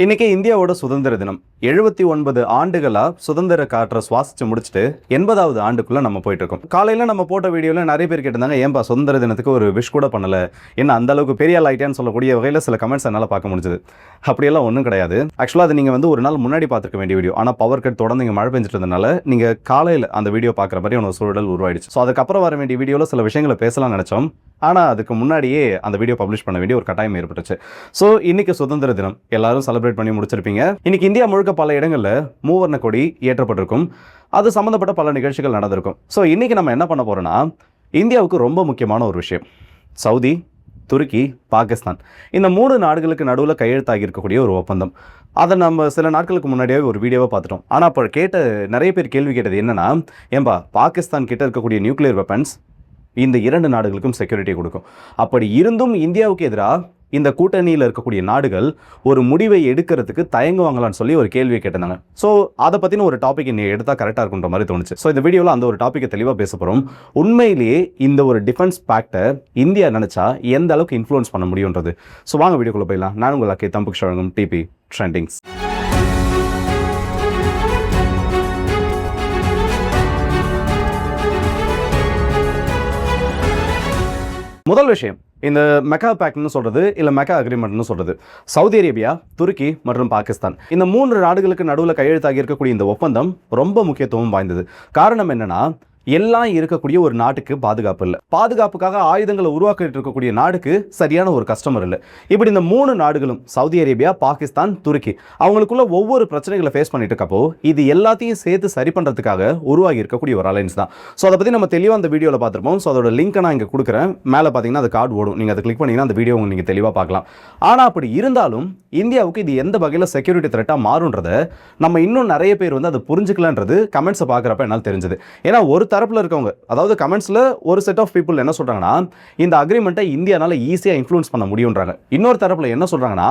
இன்னைக்கு இந்தியாவோட சுதந்திர தினம். 79 ஆண்டுகளா சுதந்திர காற்றை சுவாசிச்சு முடிச்சுட்டு 80வது ஆண்டுக்குள்ள நம்ம போயிட்டு இருக்கோம். காலையில நம்ம போட்ட வீடியோல நிறைய பேர் கேட்டிருந்தாங்க, ஏன்பா சுதந்திர தினத்துக்கு ஒரு விஷ் கூட பண்ணல, என்ன அந்த அளவுக்கு பெரிய ஆயிட்டேன்னு சொல்லக்கூடிய வகையில் சில கமெண்ட்ஸ் என்னால் பார்க்க முடிஞ்சது. அப்படியெல்லாம் ஒன்றும் கிடையாது. ஆக்சுவலாக அது நீங்கள் ஒரு நாள் முன்னாடி பார்த்துருக்க வேண்டிய வீடியோ. ஆனால் பவர் கட் தொடர்ந்து இங்கே மழை பெஞ்சிட்டு இருந்தனால நீங்கள் காலையில் அந்த வீடியோ பார்க்குற மாதிரி ஒரு சூழல் உருவாயிடுச்சு. ஸோ அதுக்கப்புறம் வர வேண்டிய வீடியோவில் சில விஷயங்களை பேசலாம் நினச்சோம். ஆனால் அதுக்கு முன்னாடியே அந்த வீடியோ பப்ளிஷ் பண்ண வேண்டிய ஒரு கட்டாயம் ஏற்பட்டுச்சு. ஸோ இன்னைக்கு சுதந்திர தினம் எல்லாரும் செலிப்ரேட் பண்ணி முடிச்சிருப்பீங்க. இன்னைக்கு இந்தியா முழுக்க பல இடங்களில் மூவர்ண கொடி ஏற்றப்பட்டிருக்கும். அது சம்மந்தப்பட்ட பல நிகழ்ச்சிகள் நடந்திருக்கும். ஸோ இன்னைக்கு நம்ம என்ன பண்ண போறோம்னா, இந்தியாவுக்கு ரொம்ப முக்கியமான ஒரு விஷயம், சவுதி, துருக்கி, பாகிஸ்தான் இந்த 3 நாடுகளுக்கு நடுவில் கையெழுத்தாகி இருக்கக்கூடிய ஒரு ஒப்பந்தம். அதை நம்ம சில நாட்களுக்கு முன்னாடியே ஒரு வீடியோவை பார்த்துட்டோம். ஆனால் இப்போ நிறைய பேர் கேள்வி கேட்டது என்னன்னா, ஏன்பா பாகிஸ்தான் கிட்ட இருக்கக்கூடிய நியூக்ளியர் வெப்பன்ஸ் இந்த 2 நாடுகளுக்கும் செக்யூரிட்டி கொடுக்கும். அப்படி இருந்தும் இந்தியாவுக்கு எதிராக இந்த கூட்டணியில் இருக்கக்கூடிய நாடுகள் ஒரு முடிவை எடுக்கிறதுக்கு தயங்குவாங்களான்னு சொல்லி ஒரு கேள்வியை கேட்டிருந்தாங்க. ஸோ அதை பற்றின ஒரு டாபிக் நீ எடுத்தால் கரெக்டாக இருக்குன்ற மாதிரி தோணுச்சு. ஸோ இந்த வீடியோவில் அந்த ஒரு டாப்பிக்கை தெளிவாக பேச போகிறோம். உண்மையிலேயே இந்த ஒரு டிஃபென்ஸ் பேக்டை இந்தியா நினச்சா எந்த அளவுக்கு இன்ஃப்ளூயன்ஸ் பண்ண முடியுன்றது. ஸோ வாங்க வீடியோக்குள்ளே போயிடலாம். நான் உங்கள் அக்கே தம்புக் வழங்கும் டிபி ட்ரெண்டிங்ஸ். முதல் விஷயம், இந்த மெக்கா பேக்ட்னு சொல்றது இல்ல மெக்கா அக்ரிமெண்ட்னு சொல்றது, சவுதி அரேபியா, துருக்கி மற்றும் பாகிஸ்தான் இந்த 3 நாடுகளுக்கு நடுவில் கையெழுத்தாகி இருக்கக்கூடிய இந்த ஒப்பந்தம் ரொம்ப முக்கியத்துவம் வாய்ந்தது. காரணம் என்னன்னா, எல்லாம் இருக்கக்கூடிய ஒரு நாட்டுக்கு பாதுகாப்பு இல்லை, பாதுகாப்புக்காக ஆயுதங்களை உருவாக்கிட்டு இருக்கக்கூடிய நாடுக்கு சரியான ஒரு கஸ்டமர் இல்லை. இப்படி இந்த 3 நாடுகளும் சவுதி அரேபியா, பாகிஸ்தான், துருக்கி அவங்களுக்குள்ள ஒவ்வொரு பிரச்சனைகளை ஃபேஸ் பண்ணிட்டு இருக்கப்போ இது எல்லாத்தையும் சேர்த்து சரி பண்றதுக்காக உருவாகி இருக்கக்கூடிய ஒரு அலைன்ஸ் தான். ஸோ அதை பத்தி நம்ம தெளிவாக அந்த வீடியோவில் பார்த்துருப்போம். ஸோ அதோட லிங்க் நான் இங்கே கொடுக்குறேன். மேலே பார்த்தீங்கன்னா அது கார்டு ஓடும், நீங்கள் அதை கிளிக் பண்ணீங்கன்னா அந்த வீடியோ நீங்கள் தெளிவாக பார்க்கலாம். ஆனால் அப்படி இருந்தாலும் இந்தியாவுக்கு இது எந்த வகையில் செக்யூரிட்டி த்ரெட்டாக மாறுன்றதை நம்ம இன்னும் நிறைய பேர் அதை புரிஞ்சுக்கலன்றது கமெண்ட்ஸை பார்க்குறப்ப என்னால் தெரிஞ்சது. ஏன்னா ஒரு தரப்புல இருக்கவங்க, அதாவது கமெண்ட்ஸ்ல ஒரு செட் ஆஃப் பீப்புள் என்ன சொல்றாங்கன்னா, இந்த அக்ரிமெண்ட்டை இந்தியானால ஈஸியா இன்ஃப்ளூயன்ஸ் பண்ண முடியும்ன்றாங்க. இன்னொரு தரப்புல என்ன சொல்றாங்கன்னா,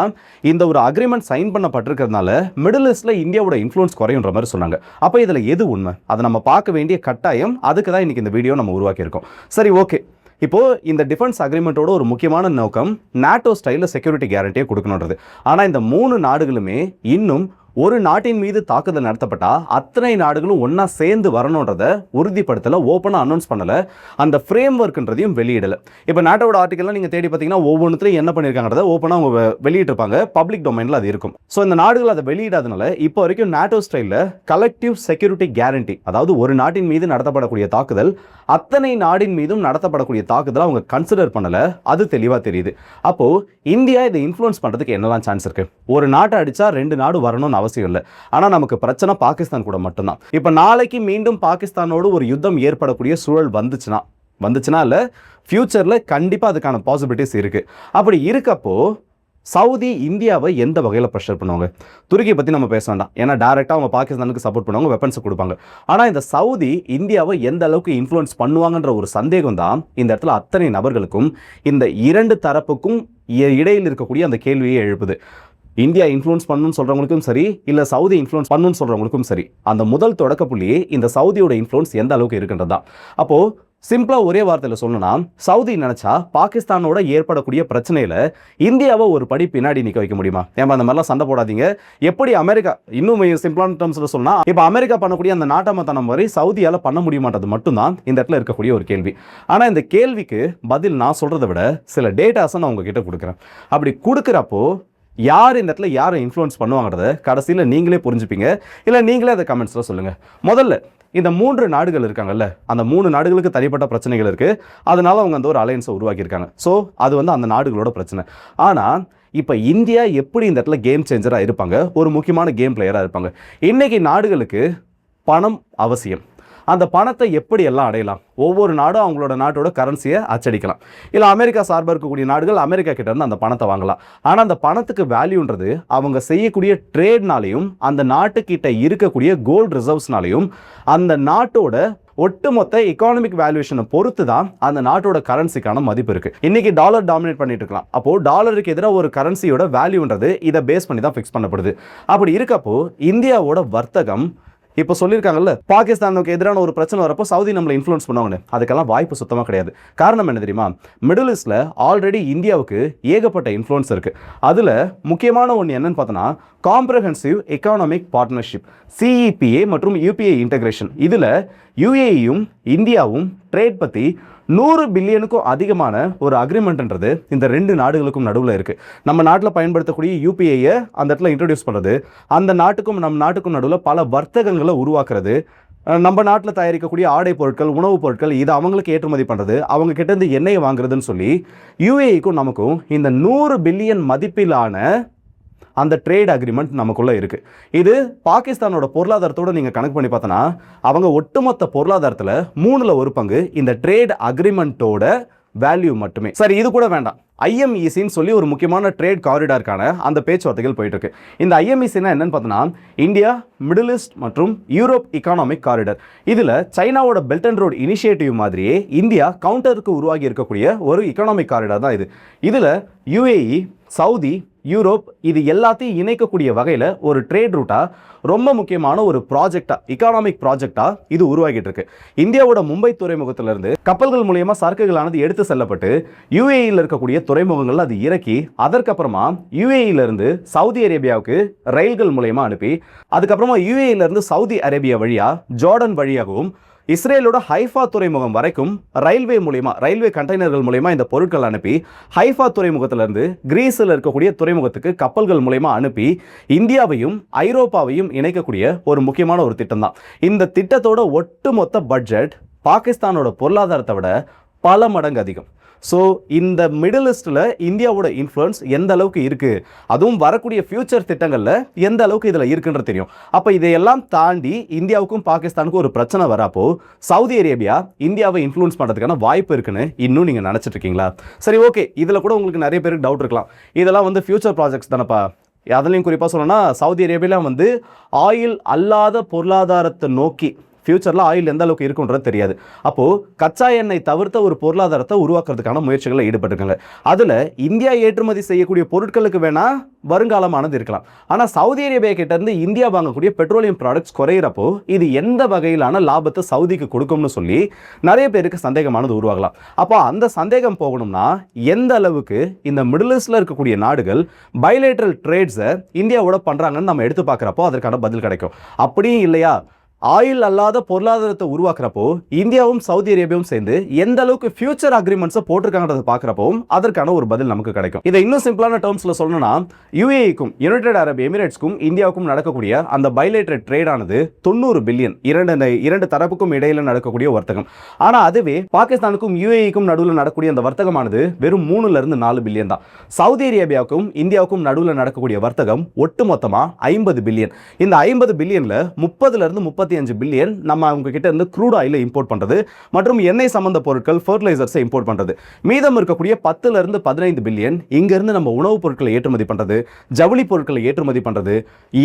இந்த ஒரு அக்ரிமெண்ட் சைன் பண்ணப்பட்டிருக்கிறதுனால மிடில் ஈஸ்ட்ல இந்தியாவோட இன்ஃப்ளூயன்ஸ் குறையுன்ற மாதிரி சொன்னாங்க. அப்ப இதுல எது உண்மை, அதை நம்ம பார்க்க வேண்டிய கட்டாயம். அதுக்கு தான் இன்னைக்கு இந்த வீடியோ நம்ம உருவாக்கி இருக்கோம். சரி, ஓகே. இப்போ இந்த டிஃபென்ஸ் அக்ரிமெண்ட்டோட ஒரு முக்கியமான நோக்கம் நாட்டோ ஸ்டைலில் செக்யூரிட்டி கேரண்டியை கொடுக்கணுன்றது. ஆனால் இந்த 3 நாடுகளுமே இன்னும் ஒரு நாட்டின் மீது தாக்குதல் நடத்தப்பட்டா அத்தனை நாடுகளும் ஒன்னா சேர்ந்து வரணுன்றதை உறுதிப்படுத்தல, ஓப்பனா அனௌன்ஸ் பண்ணல, அந்த ஃப்ரேம் ஒர்க்ன்றதையும் வெளியிடல. இப்போ நாட்டோட ஆர்டிகல்லாம் நீங்க தேடி பார்த்தீங்கன்னா ஒவ்வொன்றுத்தையும் என்ன பண்ணியிருக்காங்கிறத ஓப்பனா அவங்க வெளியிட்டிருப்பாங்க, பப்ளிக் டொமைன்ல அது இருக்கும். ஸோ இந்த நாடுகள் அதை வெளியிடாதனால இப்போ வரைக்கும் நாட்டோ ஸ்டைலில் கலெக்டிவ் செக்யூரிட்டி கேரண்டி, அதாவது ஒரு நாட்டின் மீது நடத்தப்படக்கூடிய தாக்குதல் அத்தனை நாடின் மீதும் நடத்தப்படக்கூடிய தாக்குதல் அவங்க கன்சிடர் பண்ணல. அது தெளிவா தெரியுது. அப்போ இந்தியா இதை இன்ஃப்ளூயன்ஸ் பண்றதுக்கு என்னெல்லாம் சான்ஸ் இருக்கு? ஒரு நாட்டை அடிச்சா 2 நாடு வரணும்னு அவசியம் இல்லை. ஆனா நமக்கு பிரச்சனை பாகிஸ்தான் கூட மட்டும்தான். இப்ப நாளைக்கு மீண்டும் பாகிஸ்தானோடு ஒரு யுத்தம் ஏற்படக்கூடிய சூழல் வந்துச்சுன்னா இல்ல ஃபியூச்சர்ல கண்டிப்பா அதுக்கான பாசிபிலிட்டிஸ் இருக்கு. அப்படி இருக்கப்போ சவுதி இந்தியாவை எந்த வகையில் ப்ரெஷர் பண்ணுவாங்க? துருக்கியை பற்றி நம்ம பேச வேண்டாம், ஏன்னா டைரெக்டாக அவங்க பாகிஸ்தானுக்கு சப்போர்ட் பண்ணுவாங்க, வெப்பன்ஸ் கொடுப்பாங்க. ஆனால் இந்த சவுதி இந்தியாவை எந்த அளவுக்கு இன்ஃப்ளூயன்ஸ் பண்ணுவாங்கன்ற ஒரு சந்தேகம் தான் இந்த இடத்துல அத்தனை நபர்களுக்கும் இந்த 2 தரப்புக்கும் இடையில் இருக்கக்கூடிய அந்த கேள்வியை எழுப்புது. இந்தியா இன்ஃப்ளூயன்ஸ் பண்ணணும்னு சொல்றவங்களுக்கும் சரி, இல்லை சவுதி இன்ஃப்ளூயன்ஸ் பண்ணணும்னு சொல்றவங்களுக்கும் சரி, அந்த முதல் தொடக்க புள்ளியே இந்த சவுதியோட இன்ஃப்ளூயன்ஸ் எந்த அளவுக்கு இருக்குன்றதா. அப்போ சிம்பிளா ஒரே வார்த்தையில் சொல்லணும்னா, சவுதி நினைச்சா பாகிஸ்தானோட ஏற்படக்கூடிய பிரச்சனையில இந்தியாவை ஒரு படி பின்னாடி நிக்க வைக்க முடியுமா? ஏமா அந்த மாதிரிலாம் சண்டை போடாதீங்க. எப்படி அமெரிக்கா, இன்னும் சிம்பிளான டேர்ம்ஸ்ல சொன்னா, இப்போ அமெரிக்கா பண்ணக்கூடிய அந்த நாட்டமத்தனம் வரை சவுதியால பண்ண முடியுமான்றது மட்டும்தான் இந்த இடத்துல இருக்கக்கூடிய ஒரு கேள்வி. ஆனா இந்த கேள்விக்கு பதில் நான் சொல்றதை விட சில டேட்டாஸை நான் உங்ககிட்ட கொடுக்குறேன். அப்படி கொடுக்குறப்போ யார் இந்த இடத்துல யாரை இன்ஃப்ளூயன்ஸ் பண்ணுவாங்கிறத கடைசியில் நீங்களே புரிஞ்சுப்பீங்க, இல்லை நீங்களே அதை கமெண்ட்ஸில் சொல்லுங்கள். முதல்ல இந்த 3 நாடுகள் இருக்காங்கல்ல, அந்த 3 நாடுகளுக்கு தனிப்பட்ட பிரச்சனைகள் இருக்குது. அதனால அவங்க அந்த ஒரு அலையன்ஸை உருவாக்கியிருக்காங்க. ஸோ அது அந்த நாடுகளோட பிரச்சனை. ஆனால் இப்போ இந்தியா எப்படி இந்த இடத்துல கேம் சேஞ்சராக இருப்பாங்க, ஒரு முக்கியமான கேம் பிளேயராக இருப்பாங்க. இன்றைக்கி நாடுகளுக்கு பணம் அவசியம். அந்த பணத்தை எப்படி எல்லாம் அடையலாம்? ஒவ்வொரு நாடும் அவங்களோட நாட்டோட கரன்சியை அச்சடிக்கலாம், இல்லை அமெரிக்கா சார்பாக இருக்கக்கூடிய நாடுகள் அமெரிக்கா கிட்ட இருந்து அந்த பணத்தை வாங்கலாம். ஆனால் அந்த பணத்துக்கு வேல்யூன்றது அவங்க செய்யக்கூடிய ட்ரேட்னாலையும் அந்த நாட்டுக்கிட்ட இருக்கக்கூடிய கோல்டு ரிசர்வ்ஸ்னாலையும் அந்த நாட்டோட ஒட்டுமொத்த எக்கானமிக் வேல்யூஷனை பொறுத்து தான் அந்த நாட்டோட கரன்சிக்கான மதிப்பு இருக்கு. இன்னைக்கு டாலர் டாமினேட் பண்ணிட்டு இருக்கலாம். அப்போ டாலருக்கு எதிராக ஒரு கரன்சியோட வேல்யூன்றது இதை பேஸ் பண்ணி தான் ஃபிக்ஸ் பண்ணப்படுது. அப்படி இருக்கப்போ இந்தியாவோட வர்த்தகம் இப்போ சொல்லியிருக்காங்கல்ல, பாகிஸ்தானுக்கு எதிரான ஒரு பிரச்சனை வரப்போ சவுதி நம்மளை இன்ஃப்ளூயன்ஸ் பண்ணுவாங்கன்னு. அதுக்கெல்லாம் வாய்ப்பு சுத்தமாக கிடையாது. காரணம் என்ன தெரியுமா? மிடில் ஈஸ்ட்ல ஆல்ரெடி இந்தியாவுக்கு ஏகப்பட்ட இன்ஃப்ளூயன்ஸ் இருக்கு. அதுல முக்கியமான ஒன்று என்னன்னு பார்த்தோன்னா, காம்ப்ரஹென்சிவ் எக்கானமிக் பார்ட்னர்ஷிப் CEPA மற்றும் UPA இன்டகிரேஷன். இதுல UAEயும் இந்தியாவும் ட்ரேட் பத்தி 100 பில்லியனுக்கும் அதிகமான ஒரு அக்ரிமெண்ட்ன்றது இந்த ரெண்டு நாடுகளுக்கும் நடுவில் இருக்கு. நம்ம நாட்டில் பயன்படுத்தக்கூடிய UPA அந்த இடத்துல இன்ட்ரோடியூஸ் பண்ணுறது, அந்த நாட்டுக்கும் நம் நாட்டுக்கும் நடுவில் பல வர்த்தகங்களை உருவாக்குறது, நம்ம நாட்டில் தயாரிக்கக்கூடிய ஆடை பொருட்கள், உணவுப் பொருட்கள் இதை அவங்களுக்கு ஏற்றுமதி பண்ணுறது, அவங்க கிட்ட இருந்து எண்ணெயை வாங்குறதுன்னு சொல்லி UAEக்கும் நமக்கும் இந்த 100 பில்லியன் மதிப்பிலான அந்த ட்ரேட் அக்ரிமெண்ட் நமக்குள்ள இருக்கு. இது பாகிஸ்தானோட பொருளாதாரத்தோட நீங்க கணக்கு பண்ணி பார்த்தனா அவங்க ஒட்டுமொத்த பொருளாதாரத்தில் 1/3 பங்கு இந்த ட்ரேட் அக்ரிமெண்ட்டோட வேல்யூ மட்டுமே. சரி, இது கூட வேண்டாம். IMECன்னு சொல்லி ஒரு முக்கியமான ட்ரேட் காரிடாருக்கான அந்த பேச்சுவார்த்தைகள் போயிட்டு இருக்கு. இந்த IMECனா என்னன்னு பார்த்தோன்னா, இந்தியா, மிடில் ஈஸ்ட் மற்றும் யூரோப் எக்கானமிக் காரிடார். இதுல சைனாவோட பெல்ட் அண்ட் ரோட் இனிஷியேட்டிவ் மாதிரியே இந்தியா கவுண்டருக்கு உருவாகி இருக்கக்கூடிய ஒரு எக்கானமிக் காரிடார் தான் இது. இதுல UAE, சவுதி, யூரோப் இது எல்லாத்தையும் இணைக்கக்கூடிய வகையில் ஒரு ட்ரேட் ரூட்டா ரொம்ப முக்கியமான ஒரு ப்ராஜெக்டா, எக்கானமிக் ப்ராஜெக்டா இது உருவாகிட்டு இருக்கு. இந்தியாவோட மும்பை துறைமுகத்திலிருந்து கப்பல்கள் மூலியமா சரக்குகளானது எடுத்து செல்லப்பட்டு UAEல இருக்கக்கூடிய துறைமுகங்கள் அது இறக்கி, அதற்கப்புறமா UAEல இருந்து சவுதி அரேபியாவுக்கு ரயில்கள் மூலயமா அனுப்பி, அதுக்கப்புறமா UAEல இருந்து சவுதி அரேபியா வழியா ஜார்டன் வழியாகவும் இஸ்ரேலோட ஹைஃபா துறைமுகம் வரைக்கும் ரயில்வே மூலமா, ரயில்வே கண்டெய்னர்கள் மூலமா இந்த பொருட்கள் அனுப்பி ஹைஃபா துறைமுகத்திலிருந்து கிரீஸில் இருக்கக்கூடிய துறைமுகத்துக்கு கப்பல்கள் மூலமா அனுப்பி இந்தியாவையும் ஐரோப்பாவையும் இணைக்கக்கூடிய ஒரு முக்கியமான ஒரு திட்டம் தான். இந்த திட்டத்தோட ஒட்டுமொத்த பட்ஜெட் பாகிஸ்தானோட பொருளாதாரத்தை விட பல மடங்கு அதிகம். ஸோ இந்த மிடில் ஈஸ்டில் இந்தியாவோட இன்ஃப்ளூயன்ஸ் எந்த அளவுக்கு இருக்குது, அதுவும் வரக்கூடிய ஃபியூச்சர் திட்டங்களில் எந்த அளவுக்கு இதில் இருக்குன்றது தெரியும். அப்போ இதையெல்லாம் தாண்டி இந்தியாவுக்கும் பாகிஸ்தானுக்கும் ஒரு பிரச்சனை வரப்போ சவுதி அரேபியா இந்தியாவை இன்ஃப்ளூயன்ஸ் பண்ணுறதுக்கான வாய்ப்பு இருக்குன்னு இன்னும் நீங்கள் நினச்சிட்டு இருக்கீங்களா? சரி, ஓகே, இதில் கூட உங்களுக்கு நிறைய பேருக்கு டவுட் இருக்கலாம். இதெல்லாம் ஃபியூச்சர் ப்ராஜெக்ட்ஸ் தானப்பா. அதுலேயும் குறிப்பாக சொல்லணும்னா சவுதி அரேபியாவில் ஆயில் அல்லாத பொருளாதாரத்தை நோக்கி ஃபியூச்சரில் ஆயில் எந்த அளவுக்கு இருக்குன்றது தெரியாது. அப்போது கச்சா எண்ணெய் தவிர்த்த ஒரு பொருளாதாரத்தை உருவாக்குறதுக்கான முயற்சிகளில் ஈடுபட்டிருக்காங்க. அதில் இந்தியா ஏற்றுமதி செய்யக்கூடிய பொருட்களுக்கு வேணால் வருங்காலமானது இருக்கலாம். ஆனால் சவுதி அரேபியா கிட்டேருந்து இந்தியா வாங்கக்கூடிய பெட்ரோலியம் ப்ராடக்ட்ஸ் குறையிறப்போ இது எந்த வகையிலான லாபத்தை சவுதிக்கு கொடுக்கும்னு சொல்லி நிறைய பேருக்கு சந்தேகமானது உருவாகலாம். அப்போ அந்த சந்தேகம் போகணும்னா எந்த அளவுக்கு இந்த மிடில் ஈஸ்டில் இருக்கக்கூடிய நாடுகள் பைலேட்ரல் ட்ரேட்ஸை இந்தியாவோட பண்ணுறாங்கன்னு நம்ம எடுத்து பார்க்குறப்போ அதற்கான பதில் கிடைக்கும். அப்படியும் இல்லையா, ஆயில் அல்லாத பொருளாதாரத்தை உருவாக்குறப்போ இந்தியாவும் சவுதி அரேபியாவும் சேர்ந்து எந்த அளவுக்கு ஃபியூச்சர் அக்ரிமெண்ட்ஸை போட்டிருக்காங்கன்றதை பார்க்குறப்போ அதற்கான ஒரு பதில் நமக்கு கிடைக்கும். இதை இன்னும் சிம்பிளான டேர்ம்ஸில் சொல்லணும்னா, UAEக்கும் யுனைடெட் அரப் எமிரேட்ஸ்க்கும் இந்தியாவுக்கும் நடக்கக்கூடிய அந்த பைலேட்டரல் ட்ரேட் ஆனது 90 பில்லியன், இரண்டு தரப்புக்கும் இடையில நடக்கக்கூடிய வர்த்தகம். ஆனால் அதுவே பாகிஸ்தானுக்கும் UAEக்கும் நடுவில் நடக்கக்கூடிய அந்த வர்த்தகமானது வெறும் 3-4 பில்லியன் தான். சவுதி அரேபியாவுக்கும் இந்தியாவுக்கும் நடுவில் நடக்கக்கூடிய வர்த்தகம் ஒட்டு மொத்தமாக 50 பில்லியன். இந்த 50 பில்லியன்ல 30-35 பில்லியன் நம்ம அவங்க கிட்ட இருந்து க்ரூட் ஆயிலை இம்போர்ட் பண்றது மற்றும் எண்ணெய் சம்பந்த பொருட்கள், ஃபெர்டிலைசர்ஸை இம்போர்ட் பண்றது. மீதம் இருக்கக்கூடிய 10-15 பில்லியன் இங்க இருந்து நம்ம உணவுப் பொருட்களை ஏற்றுமதி பண்றது, ஜவுளி பொருட்களை ஏற்றுமதி பண்றது,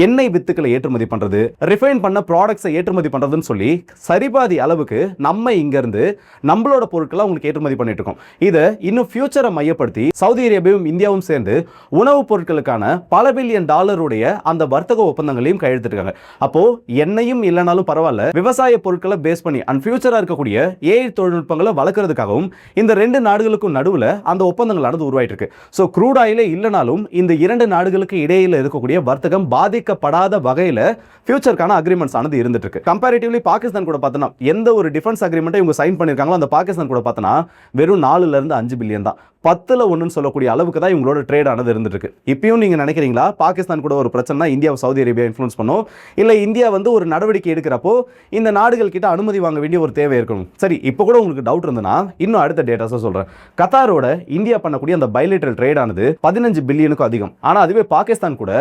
எண்ணெய் வித்துக்களை ஏற்றுமதி பண்றது, ரிஃபைன் பண்ண ப்ராடக்ட்ஸை ஏற்றுமதி பண்றதுன்னு சொல்லி சரிபாதி அளவுக்கு நம்ம இங்க இருந்து நம்மளோட பொருட்களை அவங்களுக்கு ஏற்றுமதி பண்ணிட்டு இருக்கோம். இதை இன்னும் ஃபியூச்சரை மையப்படுத்தி சவுதி அரேபியாவும் இந்தியாவும் சேர்ந்து உணவுப் பொருட்களுக்கான பல பில்லியன் டாலருடைய அந்த வர்த்தக ஒப்பந்தங்களையும் கையெழுத்திருக்காங்க. அப்போ எண்ணெயும் இல்லைனாலும் பரவாயில்ல, விவசாய பொருட்களை பேஸ் பண்ணி அண்ட் ஃபியூச்சரா இருக்கக்கூடிய AI தொழில்நுட்பங்களை வளர்க்கறதுக்காகவும் இந்த ரெண்டு நாடுகளுக்கும் நடுவில் அந்த ஒப்பந்தங்களானது உருவாயிட்டு இருக்கு. ஸோ க்ரூட் ஆயிலே இல்லைனாலும் இந்த இரண்டு நாடுகளுக்கு இடையில இருக்கக்கூடிய வர்த்தகம் பாதிக்கப்படாத வகையில் ஃபியூச்சருக்கான அக்ரிமெண்ட்ஸ் ஆனது இருந்துட்டு இருக்கு. கம்பேரிட்டிவ்லி பாகிஸ்தான் கூட பார்த்தோம்னா எந்த ஒரு டிஃபென்ஸ் அக்ரிமெண்ட்டை இவங்க சைன் பண்ணிருக்காங்களோ அந்த பாகிஸ்தான் கூட பார்த்தோம்னா வெறும் 4-5 பில்லியன் தான். 10-1 சொல்லக்கூடிய அளவுக்கு தான் இவங்களோட ட்ரேட் ஆனது இருந்துட்டு இருக்கு. இப்பயும் நீங்க நினைக்கிறீங்களா பாகிஸ்தான் கூட ஒரு பிரச்சனை இந்தியாவை சவுதி அரேபியா இன்ஃப்ளூயன்ஸ் பண்ணும், இல்ல இந்தியா ஒரு நடவடிக்கை எடுக்கிறப்போ இந்த நாடுகள் கிட்ட அனுமதி வாங்க வேண்டிய ஒரு தேவை இருக்கணும். சரி, இப்போ கூட உங்களுக்கு டவுட் இருந்ததுன்னா இன்னும் அடுத்த டேட்டாஸை சொல்றேன். கத்தாரோட இந்தியா பண்ணக்கூடிய அந்த பைலேட்டரல் ட்ரேட் ஆனது 15 பில்லியனுக்கும் அதிகம். ஆனா அதுவே பாகிஸ்தான் கூட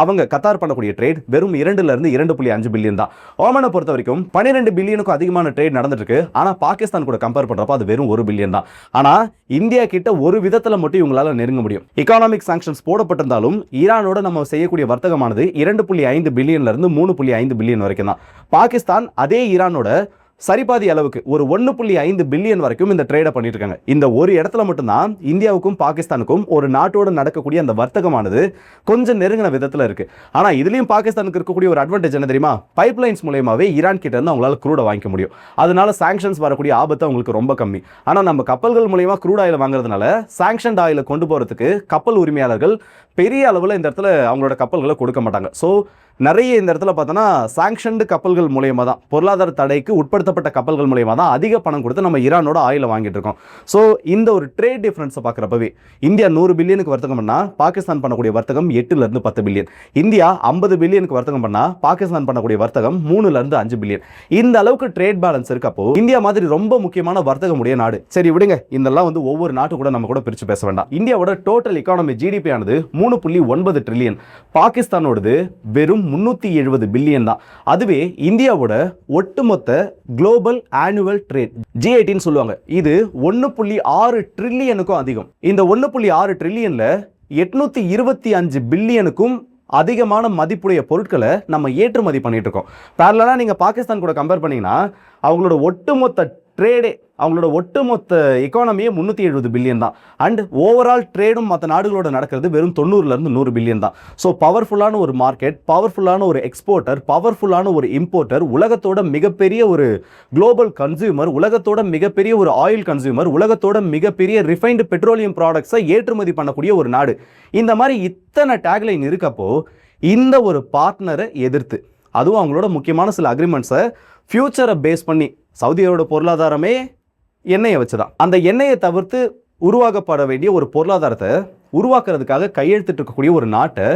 அவங்க கத்தார் பண்ணக்கூடிய ட்ரேட் வெறும் 2-2.5 பில்லியன் தான். ஓமனை பொறுத்த வரைக்கும் 12 பில்லியனுக்கும் அதிகமான ட்ரேட் நடந்துட்டு இருக்கு. ஆனா பாகிஸ்தான் கூட கம்பேர் பண்றப்போ அது வெறும் 1 பில்லியன் தான். ஆனா இந்தியா கிட்ட ஒரு விதத்துல மட்டும் இவங்களால நெருங்க முடியும். எகானாமிக் சாங்ஷன்ஸ் போடப்பட்டிருந்தாலும் ஈரானோட நம்ம செய்யக்கூடிய வர்த்தகமானது 2.5 பில்லியன்ல இருந்து 3.5 பில்லியன் வரைக்கும் தான். பாகிஸ்தான் அதே ஈரானோட சரிபாதி அளவுக்கு ஒரு 1.5 பில்லியன் வரைக்கும் இந்த ட்ரேடை பண்ணிட்டு இருக்காங்க. இந்த ஒரு இடத்துல மட்டும்தான் இந்தியாவுக்கும் பாகிஸ்தானுக்கும் ஒரு நாட்டோட நடக்கக்கூடிய அந்த வர்த்தகமானது கொஞ்சம் நெருங்கின விதத்தில் இருக்கு. ஆனா இதுலயும் பாகிஸ்தானுக்கு இருக்கக்கூடிய ஒரு அட்வான்டேஜ் என்ன தெரியுமா? பைப்லைன்ஸ் மூலமாவே ஈரான் கிட்ட இருந்து அவங்களால க்ரூட வாங்கிக்க முடியும். அதனால சாங்ஷன்ஸ் வரக்கூடிய ஆபத்து அவங்களுக்கு ரொம்ப கம்மி. ஆனா நம்ம கப்பல்கள் மூலமா க்ரூட் ஆயில் வாங்குறதுனால சாங்ஷன்ட் ஆயில கொண்டு போறதுக்கு கப்பல் உரிமையாளர்கள் பெரிய அளவில் இந்த இடத்துல அவங்களோட கப்பல்களை கொடுக்க மாட்டாங்க. ஸோ நிறைய இந்த இடத்துல பார்த்தோன்னா சாங்ஷன்டு கப்பல்கள் மூலயமா தான், பொருளாதார தடைக்கு உட்படுத்தப்பட்ட கப்பல்கள் மூலயமா தான் அதிக பணம் கொடுத்து நம்ம ஈரானோட ஆயிலை வாங்கிட்டு இருக்கோம். ஸோ இந்த ஒரு ட்ரேட் டிஃபரன்ஸை பார்க்குறப்பவே இந்தியா 100 பில்லியனுக்கு வர்த்தகம் பண்ணால் பாகிஸ்தான் பண்ணக்கூடிய வர்த்தகம் 8 to 10 பில்லியன். இந்தியா 50 பில்லியனுக்கு வர்த்தகம் பண்ணால் பாகிஸ்தான் பண்ணக்கூடிய வர்த்தகம் 3 to 5 பில்லியன். இந்த அளவுக்கு ட்ரேட் பேலன்ஸ் இருக்கப்போ இந்தியா மாதிரி ரொம்ப முக்கியமான வர்த்தகம் உடைய நாடு. சரி விடுங்க, இதெல்லாம் வந்து ஒவ்வொரு நாட்டு கூட நம்ம கூட பிரித்து பேச வேண்டாம். இந்தியாவோட டோட்டல் எக்கானமி ஜிடிபி ஆனது 3.9 ட்ரில்லியன், பாகிஸ்தானோடது வெறும் 370 பில்லியன் தான். அதுவே இந்தியாவோட ஒட்டுமொத்த குளோபல் ஆனுவல் ட்ரேட் G18 சொல்லுவாங்க, இது 1.6 ட்ரில்லியனுக்கும் அதிகம். இந்த 1.6 ட்ரில்லியன்ல 825 பில்லியனுக்கும் அதிகமான மதிப்புடைய பொருட்களை நம்ம ஏற்றுமதி பண்ணிட்டு இருக்கோம். பேரலா நீங்க பாகிஸ்தான் கூட கம்பேர் பண்ணீங்கன்னா அவங்களோட ஒட்டுமொத்த ட்ரேடே, அவங்களோட ஒட்டுமொத்த எக்கானமியே 370 பில்லியன் தான். அண்ட் ஓவரால் ட்ரேடும் மற்ற நாடுகளோட நடக்கிறது வெறும் 90 to 100 பில்லியன் தான். ஸோ பவர்ஃபுல்லான ஒரு மார்க்கெட், பவர்ஃபுல்லான ஒரு எக்ஸ்போர்ட்டர், பவர்ஃபுல்லான ஒரு இம்போர்ட்டர், உலகத்தோட மிகப்பெரிய ஒரு குளோபல் கன்சியூமர், உலகத்தோட மிகப்பெரிய ஒரு ஆயில் கன்சியூமர், உலகத்தோட மிகப்பெரிய ரிஃபைன்டு பெட்ரோலியம் ப்ராடக்ட்ஸை ஏற்றுமதி பண்ணக்கூடிய ஒரு நாடு. இந்த மாதிரி இத்தனை டேக்லைன் இருக்கப்போ இந்த ஒரு பார்ட்னரை எதிர்த்து, அதுவும் அவங்களோட முக்கியமான சில அக்ரிமெண்ட்ஸை ஃபியூச்சரை பேஸ் பண்ணி, சவுதியோட பொருளாதாரமே எண்ணெயை வச்சுதான், அந்த எண்ணெயை தவிர்த்து உருவாக்கப்பட வேண்டிய ஒரு பொருளாதாரத்தை உருவாக்குறதுக்காக கையெழுத்திட்டு இருக்கக்கூடிய ஒரு நாட்டை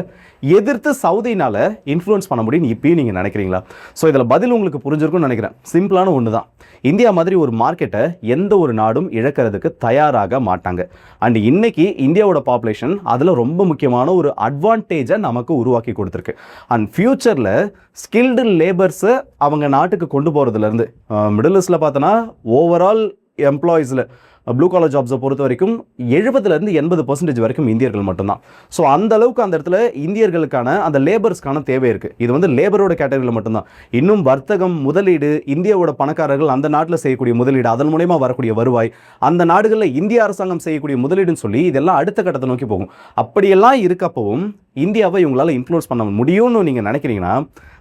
எதிர்த்து சவுதினால இன்ஃப்ளூயன்ஸ் பண்ண முடியும்னு இப்பயும் நீங்கள் நினைக்கிறீங்களா? ஸோ இதில் பதில் உங்களுக்கு புரிஞ்சிருக்கும்னு நினைக்கிறேன். சிம்பிளான ஒன்று தான், இந்தியா மாதிரி ஒரு மார்க்கெட்டை எந்த ஒரு நாடும் இழக்கிறதுக்கு தயாராக மாட்டாங்க. அண்ட் இன்னைக்கு இந்தியாவோட பாப்புலேஷன் அதில் ரொம்ப முக்கியமான ஒரு அட்வான்டேஜை நமக்கு உருவாக்கி கொடுத்துருக்கு. அண்ட் ஃபியூச்சரில் ஸ்கில்டு லேபர்ஸை அவங்க நாட்டுக்கு கொண்டு போகிறதுலேருந்து, மிடில் ஈஸ்டில் பார்த்தோன்னா ஓவரால் எம்ப்ளாயீஸில் ப்ளூ காலர் ஜாப்ஸை பொறுத்த வரைக்கும் 70% to 80% வரைக்கும் இந்தியர்கள் மட்டும்தான். ஸோ அந்த அளவுக்கு அந்த இடத்துல இந்தியர்களுக்கான அந்த லேபர்ஸ்க்கான தேவை இருக்குது. இது வந்து லேபரோட கேட்டகரியில் மட்டும்தான். இன்னும் வர்த்தகம், முதலீடு, இந்தியாவோட பணக்காரர்கள் அந்த நாட்டில் செய்யக்கூடிய முதலீடு, அதன் மூலமா வரக்கூடிய வருவாய், அந்த நாடுகளில் இந்திய அரசாங்கம் செய்யக்கூடிய முதலீடுன்னு சொல்லி இதெல்லாம் அடுத்த கட்டத்தை நோக்கி போகும். அப்படியெல்லாம் இருக்கப்பவும் இந்தியாவை இவங்களால இன்ஃப்ளூயன்ஸ் பண்ண முடியும்னு நீங்கள் நினைக்கிறீங்கன்னா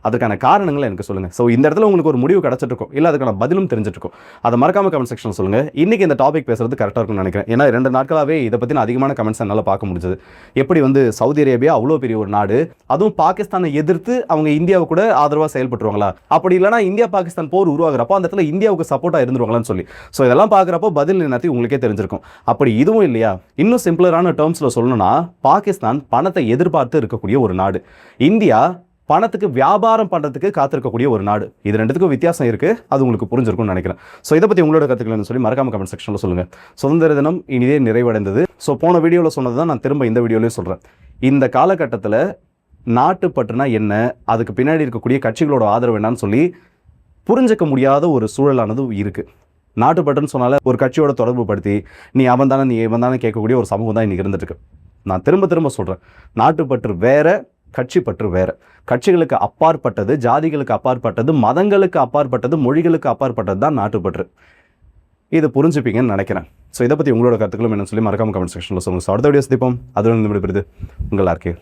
அதுக்கான காரணங்களை எனக்கு சொல்லுங்கள். ஸோ இந்த இடத்துல உங்களுக்கு ஒரு முடிவு கிடச்சிட்டு இருக்கும், இல்லை அதுக்கான பதிலும் தெரிஞ்சிட்டு இருக்கும். அதை மறக்காம கமெண்ட் செக்ஷன் சொல்லுங்கள். இன்றைக்கி இந்த டாபிக் பேசுறது கரெக்டாக இருக்கும்னு நினைக்கிறேன். ஏன்னா 2 நாட்களாகவே இதை பற்றின அதிகமான கமெண்ட்ஸ் என்னால் பார்க்க முடிஞ்சது. எப்படி வந்து சவுதி அரேபியா அவ்வளோ பெரிய ஒரு நாடு, அதுவும் பாகிஸ்தானை எதிர்த்து அவங்க இந்தியாவை கூட ஆதரவாக செயல்பட்டுருவாங்களா, அப்படி இல்லைனா இந்தியா பாகிஸ்தான் போர் உருவாகிறப்போ அந்த இடத்துல இந்தியாவுக்கு சப்போர்ட்டாக இருந்துருவாங்களான்னு சொல்லி. ஸோ இதெல்லாம் பார்க்குறப்போ பதில் என்னத்தி உங்களுக்கே தெரிஞ்சிருக்கும். அப்படி இதுவும் இல்லையா, இன்னும் சிம்பிளரான டேர்ம்ஸில் சொல்லணும்னா பாகிஸ்தான் பணத்தை எதிர்பார்த்து இருக்கக்கூடிய ஒரு நாடு, இந்தியா பணத்துக்கு வியாபாரம் பண்ணுறதுக்கு காத்திருக்கக்கூடிய ஒரு நாடு. இது ரெண்டுத்துக்கும் வித்தியாசம் இருக்குது, அது உங்களுக்கு புரிஞ்சிருக்கும்னு நினைக்கிறேன். ஸோ இதை பற்றி உங்களோட கருத்துக்கள்னு சொல்லி மறக்காம கமெண்ட் செக்ஷனில் சொல்லுங்கள். சுதந்திர தினம் இனிதே நிறைவடைந்தது. ஸோ போன வீடியோவில் சொன்னது தான் நான் திரும்ப இந்த வீடியோலையும் சொல்கிறேன். இந்த காலகட்டத்தில் நாட்டுப்பற்றுனா என்ன, அதுக்கு பின்னாடி இருக்கக்கூடிய கட்சிகளோட ஆதரவு என்னன்னு சொல்லி புரிஞ்சிக்க முடியாத ஒரு சூழலானது இருக்குது. நாட்டுப்பற்றுன்னு சொன்னால ஒரு கட்சியோட தொடர்பு படுத்தி நீ அவன் தானே, நீ இவன் தானே கேட்கக்கூடிய ஒரு சமூகம் தான் இன்றைக்கி இருந்துட்டு இருக்கு. நான் திரும்ப சொல்கிறேன், நாட்டுப்பற்று வேற, கட்சி பற்று வேற. கட்சிகளுக்கு அப்பாற்பட்டது, ஜாதிகளுக்கு அப்பாற்பட்டது, மதங்களுக்கு அப்பாற்பட்டது, மொழிகளுக்கு அப்பாற்பட்டது தான் நாட்டுப்பற்று. இது புரிஞ்சுப்பீங்கன்னு நினைக்கிறேன். ஸோ இதை பற்றி உங்களோட கருத்துக்களும் என்ன சொல்லி மறக்காம கமெண்ட் செக்ஷனில் சொல்லுங்கள். ஸோ அடுத்த வீடியோ சந்திப்போம். அதுவும் விடுபடுது உங்கள் ஆர்கே.